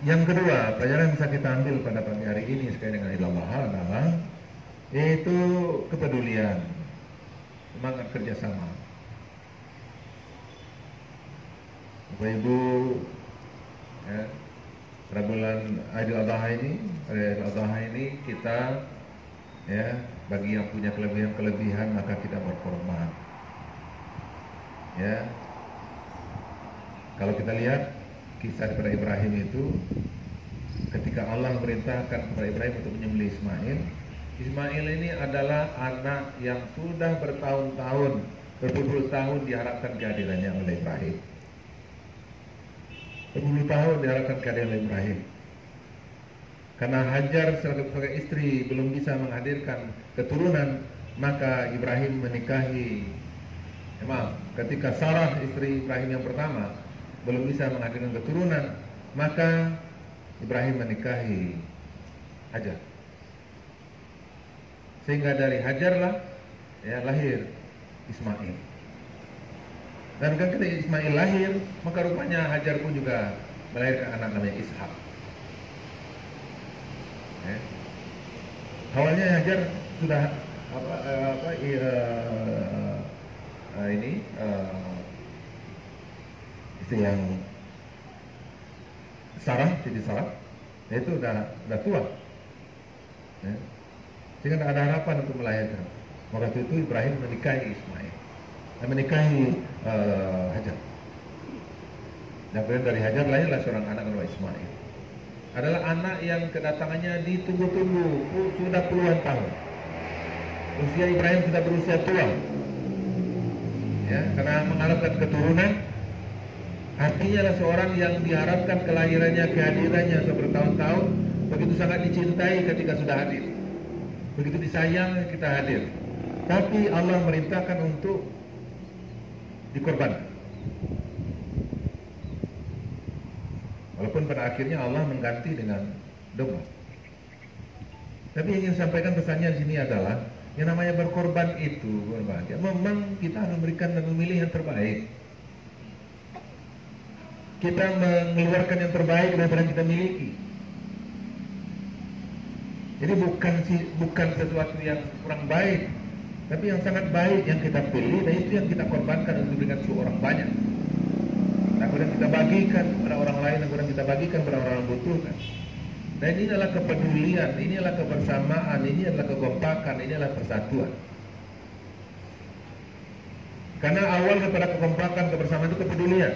Yang kedua, pelajaran yang bisa kita ambil pada pagi hari ini sekali dengan Idul Adha adalah yaitu kepedulian, semangat kerjasama. Bapak Ibu, ya, pada bulan Idul Adha ini kita, ya, bagi yang punya kelebihan maka kita berkorban. Ya, kalau kita lihat kisah daripada Ibrahim itu, ketika Allah memerintahkan kepada Ibrahim untuk menyembelih Ismail, Ismail ini adalah anak yang sudah bertahun-tahun, berpuluh tahun diharapkan kehadirannya oleh Ibrahim. Berpuluh tahun diharapkan kehadiran oleh Ibrahim. Karena Hajar sebagai istri belum bisa menghadirkan keturunan, maka Ibrahim menikahi. Ketika Sarah istri Ibrahim yang pertama belum bisa menghadirkan keturunan, maka Ibrahim menikahi Hajar. Sehingga dari Hajarlah ya lahir Ismail. Dan ketika Ismail lahir, maka rupanya Hajar pun juga melahirkan anak namanya Ishak. Ya. Awalnya Hajar sudah istri yang Siti Sarah, itu udah tua, ya. Sehingga tidak ada harapan untuk melahirkan. Maka itu Ibrahim menikahi Ismail, menikahi Hajar. Dan kemudian dari Hajar lahirlah seorang anak namanya Ismail. Adalah anak yang kedatangannya ditunggu-tunggu sudah puluhan tahun. Usia Ibrahim sudah berusia tua, ya, karena mengharapkan keturunan. Artinya adalah seorang yang diharapkan kelahirannya, kehadirannya selama bertahun-tahun, begitu sangat dicintai ketika sudah hadir, begitu disayang kita hadir. Tapi Allah merintahkan untuk dikorbankan. Walaupun pada akhirnya Allah mengganti dengan domba. Tapi yang ingin sampaikan pesannya di sini adalah yang namanya berkorban itu berbahagia. Memang kita harus memberikan dan memilih yang terbaik. Kita mengeluarkan yang terbaik daripada yang kita miliki. Jadi bukan sesuatu yang kurang baik, tapi yang sangat baik yang kita pilih, dan itu yang kita korbankan untuk diberikan ke orang banyak. Dan kemudian kita bagikan kepada orang lain, dan kemudian kita bagikan kepada orang yang membutuhkan. Dan ini adalah kepedulian, ini adalah kebersamaan, ini adalah kekompakan, ini adalah persatuan. Karena awal daripada kekompakan, kebersamaan itu kepedulian.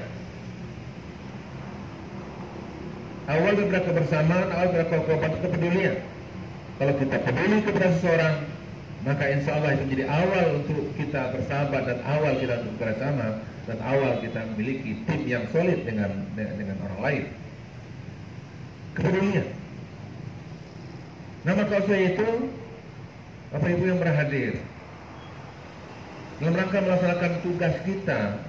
Awal daripada kebersamaan, awal daripada kekompakan itu kepedulian. Kalau kita peduli kepada seseorang, maka insya Allah itu menjadi awal untuk kita bersahabat, dan awal kita untuk bersama, dan awal kita memiliki tim yang solid dengan orang lain. Kepedulian. Nah, maka usaha itu, Bapak Ibu yang berhadir, dalam rangka melaksanakan tugas kita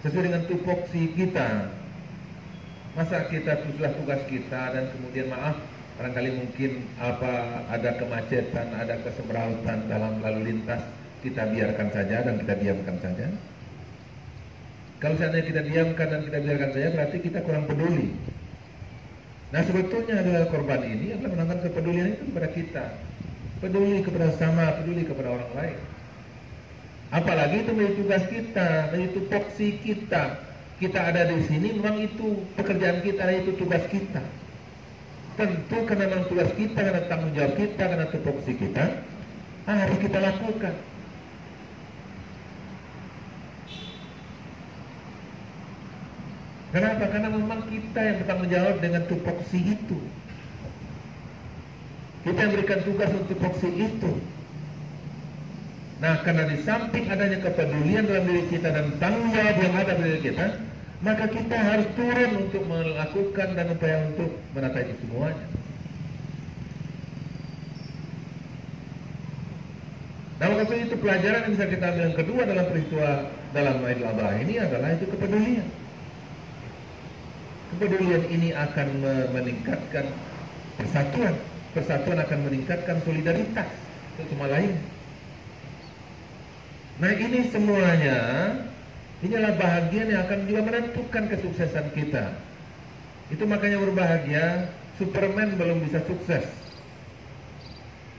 sesuai dengan tupoksi kita. Masa kita sudah tugas kita dan kemudian maaf, barangkali mungkin ada kemacetan, ada kesemrautan dalam lalu lintas, kita biarkan saja dan kita diamkan saja. Kalau seandainya kita diamkan dan kita biarkan saja, berarti kita kurang peduli. Nah, sebetulnya adalah korban ini adalah menandakan kepedulian itu kepada kita, peduli kepada sesama, peduli kepada orang lain. Apalagi itu menjadi tugas kita, menjadi tupoksi kita. Kita ada di sini, memang itu pekerjaan kita, itu tugas kita. Tentu karena memang tugas kita, karena tanggung jawab kita, karena tupoksi kita, harus kita lakukan. Kenapa? Karena memang kita yang bertanggung jawab dengan tupoksi itu. Kita yang berikan tugas untuk tupoksi itu. Nah, karena di samping adanya kepedulian dalam diri kita dan tanggung jawab yang ada pada diri kita, maka kita harus turun untuk melakukan dan upaya untuk menata itu semuanya. Nah, maka itu pelajaran yang bisa kita ambil yang kedua dalam peristiwa dalam Idul Adha ini adalah itu kepedulian. Kepedulian ini akan meningkatkan persatuan. Persatuan akan meningkatkan solidaritas untuk semua lain. Nah, ini semuanya, inilah bahagian yang akan juga menentukan kesuksesan kita. Itu makanya berbahagia, Superman belum bisa sukses.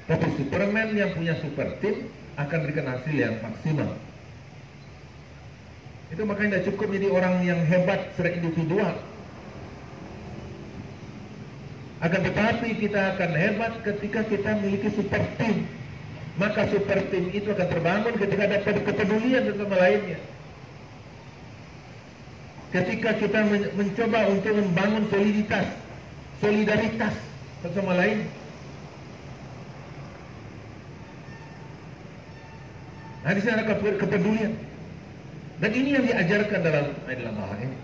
Tapi Superman yang punya super team akan berikan hasil yang maksimal. Itu makanya tidak cukup jadi orang yang hebat secara individual. Akan tetapi kita akan hebat ketika kita memiliki super team. Maka super team itu akan terbangun ketika ada kepedulian satu sama lainnya. Ketika kita mencoba untuk membangun solidaritas satu sama lain. Nah, di sana ada kepedulian. Dan ini yang diajarkan dalam bahasa ini.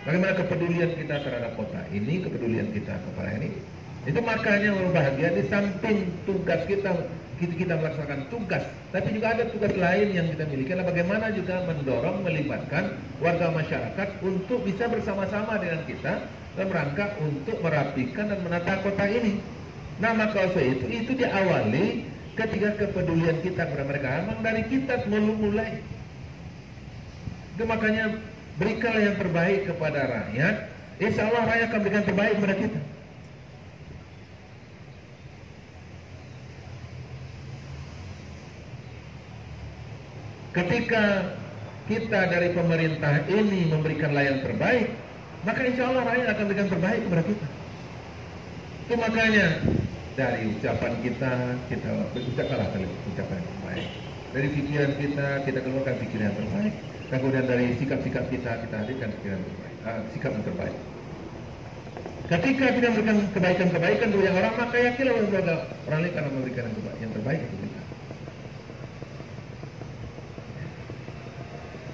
Bagaimana kepedulian kita terhadap kota ini, kepedulian kita kepada ini. Itu makanya berbahagia di samping tugas kita melaksanakan tugas, tapi juga ada tugas lain yang kita miliki. Adalah bagaimana juga mendorong, melibatkan warga masyarakat untuk bisa bersama-sama dengan kita dalam rangka untuk merapikan dan menata kota ini. Nah, maka itu diawali ketika kepedulian kita kepada mereka. Memang dari kita mulai. Itu makanya berikanlah yang terbaik kepada rakyat. Insya Allah rakyat akan berikan terbaik kepada kita. Ketika kita dari pemerintah ini memberikan layanan terbaik, maka insya Allah rakyat akan berikan terbaik kepada kita. Itu makanya dari ucapan kita berucapkanlah ucapan yang terbaik. Dari pikiran kita keluarkan pikiran yang terbaik. Kemudian dari sikap-sikap kita hadirkan pikiran yang terbaik, sikap yang terbaik. Ketika kita memberikan kebaikan-kebaikan kepada yang orang, maka yakinlah orang lain akan memberikan yang terbaik untuk kita.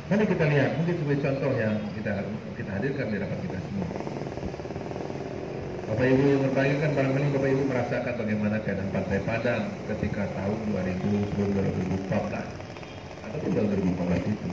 Mari kita lihat, mungkin sebagai contoh yang kita hadirkan di rapat kita semua. Bapak Ibu yang berbahagia kan barangkali Bapak Ibu merasakan bagaimana keadaan Pantai Padang ketika tahun 2014 ataupun 2014 itu.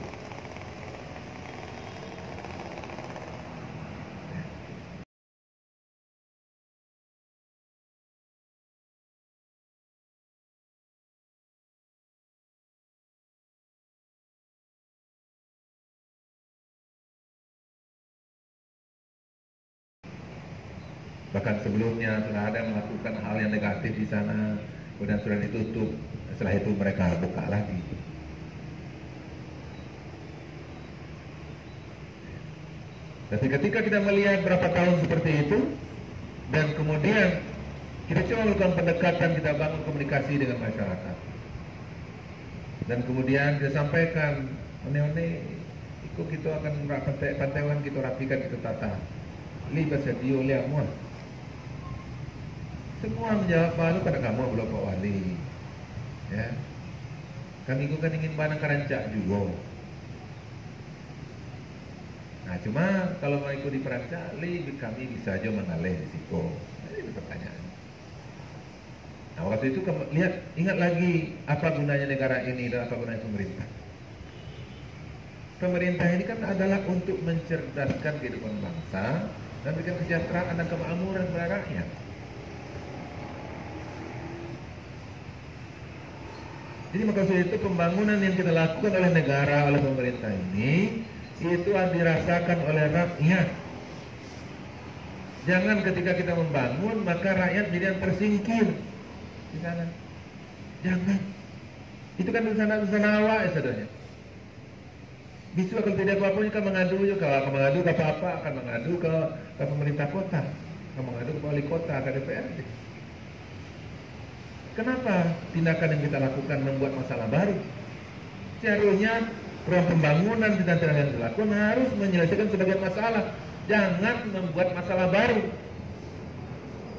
Bahkan sebelumnya sudah ada melakukan hal yang negatif di sana, kemudian sudah ditutup. Setelah itu mereka buka lagi. Tapi ketika kita melihat berapa tahun seperti itu, dan kemudian kita coba melakukan pendekatan, kita bangun komunikasi dengan masyarakat, dan kemudian kita sampaikan, ikut kita akan pantaiwan kita rapikan, kita tata. Libat sedio lihat semua. Semua menjawab malu pada kamu belum Pak Wali. Ya. Kami juga kan ingin banang kerancak juga. Nah, cuma kalau mau ikut di perancak, kami bisa aja mengalih risiko. Ini pertanyaan. Nah, waktu itu ingat lagi apa gunanya negara ini dan apa gunanya pemerintah. Pemerintah ini kan adalah untuk mencerdaskan kehidupan bangsa dan berikan kesejahteraan dan kemakmuran kepada rakyat. Jadi maksud itu pembangunan yang kita lakukan oleh negara, oleh pemerintah ini, itu dirasakan oleh rakyat. Jangan ketika kita membangun, maka rakyat jadi yang tersingkir di sana. Jangan. Itu kan urusan awak ya saudara. Bisu kalau tidak apa-apa kan mengadu juga, kalau mengadu ke apa-apa akan mengadu ke pemerintah kota, akan mengadu ke wali kota, ke DPRD. Kenapa tindakan yang kita lakukan membuat masalah baru? Seharusnya program pembangunan dan tindakan yang dilakukan harus menyelesaikan sebagian masalah, jangan membuat masalah baru.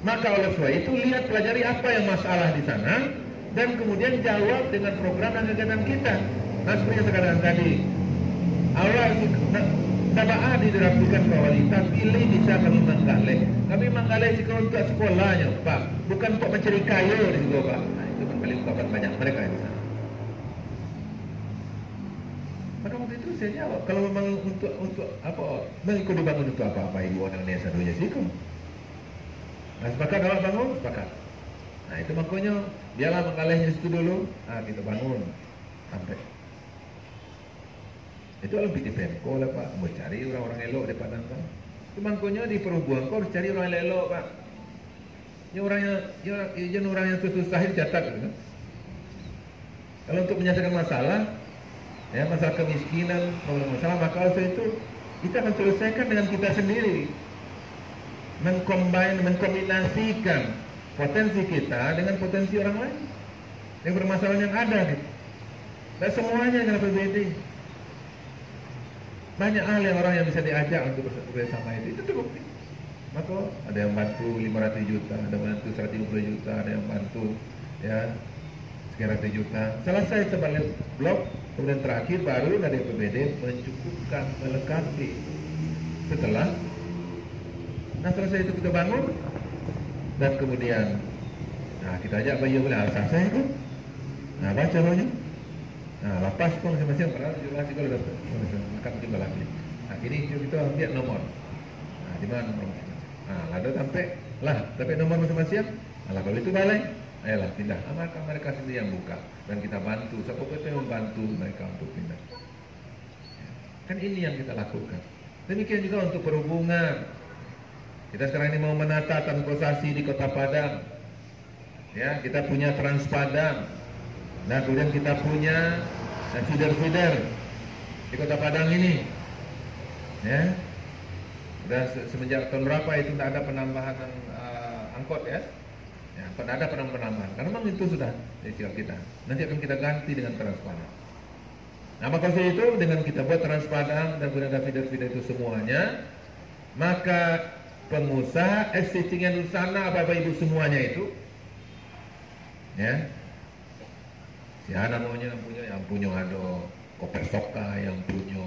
Maka oleh sebab itu lihat, pelajari apa yang masalah di sana dan kemudian jawab dengan program dan kegiatan kita. Nah, seperti yang sekarang tadi, awal dapat dirapikan Pak Wali, tapi bisa kami menggalih. Kami menggalih untuk sekolahnya, Pak, bukan untuk mencari kayu di situ, Pak. Nah, itu kali ungkapan banyak mereka di sana. Maka waktu itu saya jawab, kalau memang untuk apa, mengikut dibangun untuk apa Ibu orang Indonesia dulu sih, nah, sepakat awak bangun, sepakat. Nah, itu makanya biarlah menggalihnya situ dulu, kita bangun sampai. Itu lebih di Pemko lah Pak, mau cari orang-orang elok di Padang kan. Mangkonya di perhubungan kau harus cari orang yang lelok, Pak. Yang orang yang susah catat gitu kan. Kalau untuk menyelesaikan masalah, ya masalah kemiskinan, masalah maka itu kita akan selesaikan dengan kita sendiri. Mengkombinasikan potensi kita dengan potensi orang lain yang permasalahan yang ada gitu. Dan semuanya dengan berbeda. Banyak hal yang orang yang bisa diajak untuk bersama itu terbukti. Maka ada yang bantu 500 juta, ada yang bantu 150 juta, ada yang bantu ya sekian ratus juta. Selesai sebalik blok, kemudian terakhir baru dari PBD mencukupkan, melengkapi. Setelah selesai itu kita bangun dan kemudian kita ajak bayi boleh selesai itu. Baca rohnya. Lepas pun masing-masing pernah jumlah juga dapat. Makan juga lagi. Ini kita ambil nomor. Di mana nomor masing-masing? Lalu sampai nomor masing-masing. Kalau itu balai, ayolah pindah. Maka mereka sendiri yang buka dan kita bantu. Siapa kita membantu mereka untuk pindah. Kan ini yang kita lakukan. Demikian juga untuk perhubungan. Kita sekarang ini mau menata transportasi di Kota Padang. Ya, kita punya Trans Padang. Nah, kemudian kita punya feeder-feeder di Kota Padang ini. Ya. Sudah semenjak tahun berapa itu tidak ada penambahan angkot ya. Ya, tidak ada penambahan. Karena memang itu sudah di sikap kita. Nanti akan kita ganti dengan Trans Padang. Nah, maka itu dengan kita buat Trans Padang dan kemudian ada feeder-feeder itu semuanya, maka pengusaha existingnya di sana Bapak Ibu semuanya itu ya. Si anak maunya yang punya ada koper soka, yang punya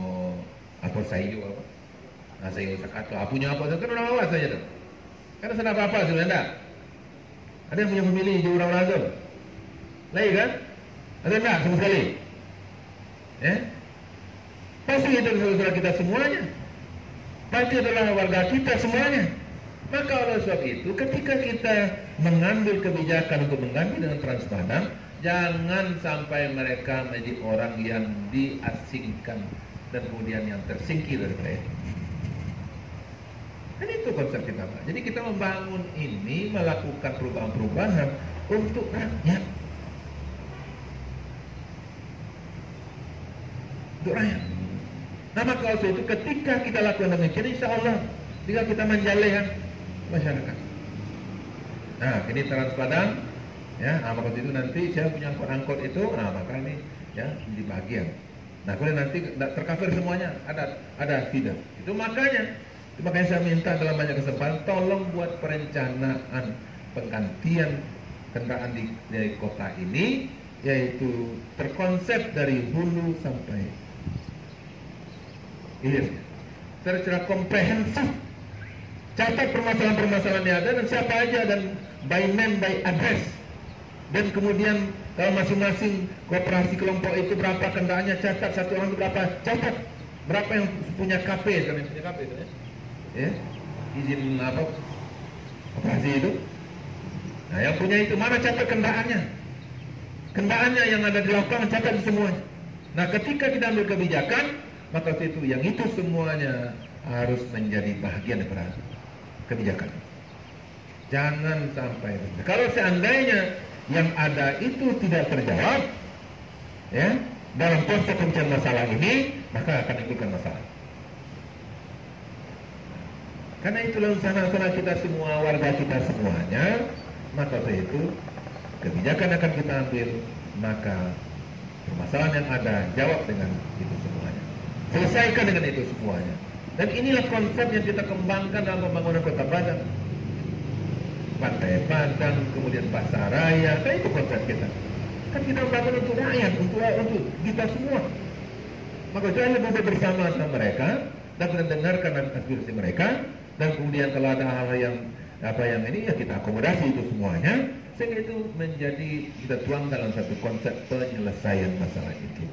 apa sayu apa, sayu sakato, punya apa kan orang awas saja tuh. Karena sana apa sebenarnya. Ada yang punya pemilih di orang-orang itu, lagi kan? Ada enggak sama sekali? Pasti itu saudara kita semuanya. Pasti adalah warga kita semuanya. Maka oleh sebab itu, ketika kita mengambil kebijakan untuk mengganti dengan Trans Padang, jangan sampai mereka menjadi orang yang diasingkan dan kemudian yang tersingkir dari itu. Dan itu konsep kita, Pak. Jadi kita membangun ini, melakukan perubahan-perubahan untuk rakyat. Untuk rakyat. Nah, maka oleh itu ketika kita lakukan demikian, insya Allah jika kita menjalekan masyarakat. Nah, ini Trans Padang. Ya, maka itu nanti saya punya angkot itu, maka ini ya di bagian. Nah, kemudian nanti tercover semuanya, ada feeder. Itu makanya saya minta dalam banyak kesempatan, tolong buat perencanaan penggantian kendaraan di kota ini, yaitu terkonsep dari hulu sampai hilir, secara komprehensif. Catat permasalahan-permasalahan yang ada dan siapa aja, dan by name, by address. Dan kemudian kalau masing-masing koperasi kelompok itu berapa kendaraannya, catat satu orang itu berapa, catat berapa yang punya KP, yang punya KP itu ya, izin apa operasi itu. Nah, yang punya itu mana, catat kendaraannya yang ada di lapangan, catat semua. Nah, ketika kita ambil kebijakan, maka itu yang itu semuanya harus menjadi bagian daripada kebijakan. Jangan sampai kalau seandainya yang ada itu tidak terjawab ya dalam proses pencarian masalah ini, maka akan menimbulkan masalah. Karena itulah usaha kita semua, warga kita semuanya, maka itu kebijakan akan kita ambil, maka permasalahan yang ada jawab dengan itu semuanya, selesaikan dengan itu semuanya. Dan inilah konsep yang kita kembangkan dalam pembangunan Kota Padang. Pantai Padang, kemudian Pasar Raya, kan itu konsep kita. Kan kita membangun untuk rakyat, untuk kita semua. Maka jangan lebih bersama sama mereka dan mendengarkan aspirasi mereka, dan kemudian kalau ada hal yang ini ya kita akomodasi itu semuanya, sehingga itu menjadi kita tuang dalam satu konsep penyelesaian masalah itu.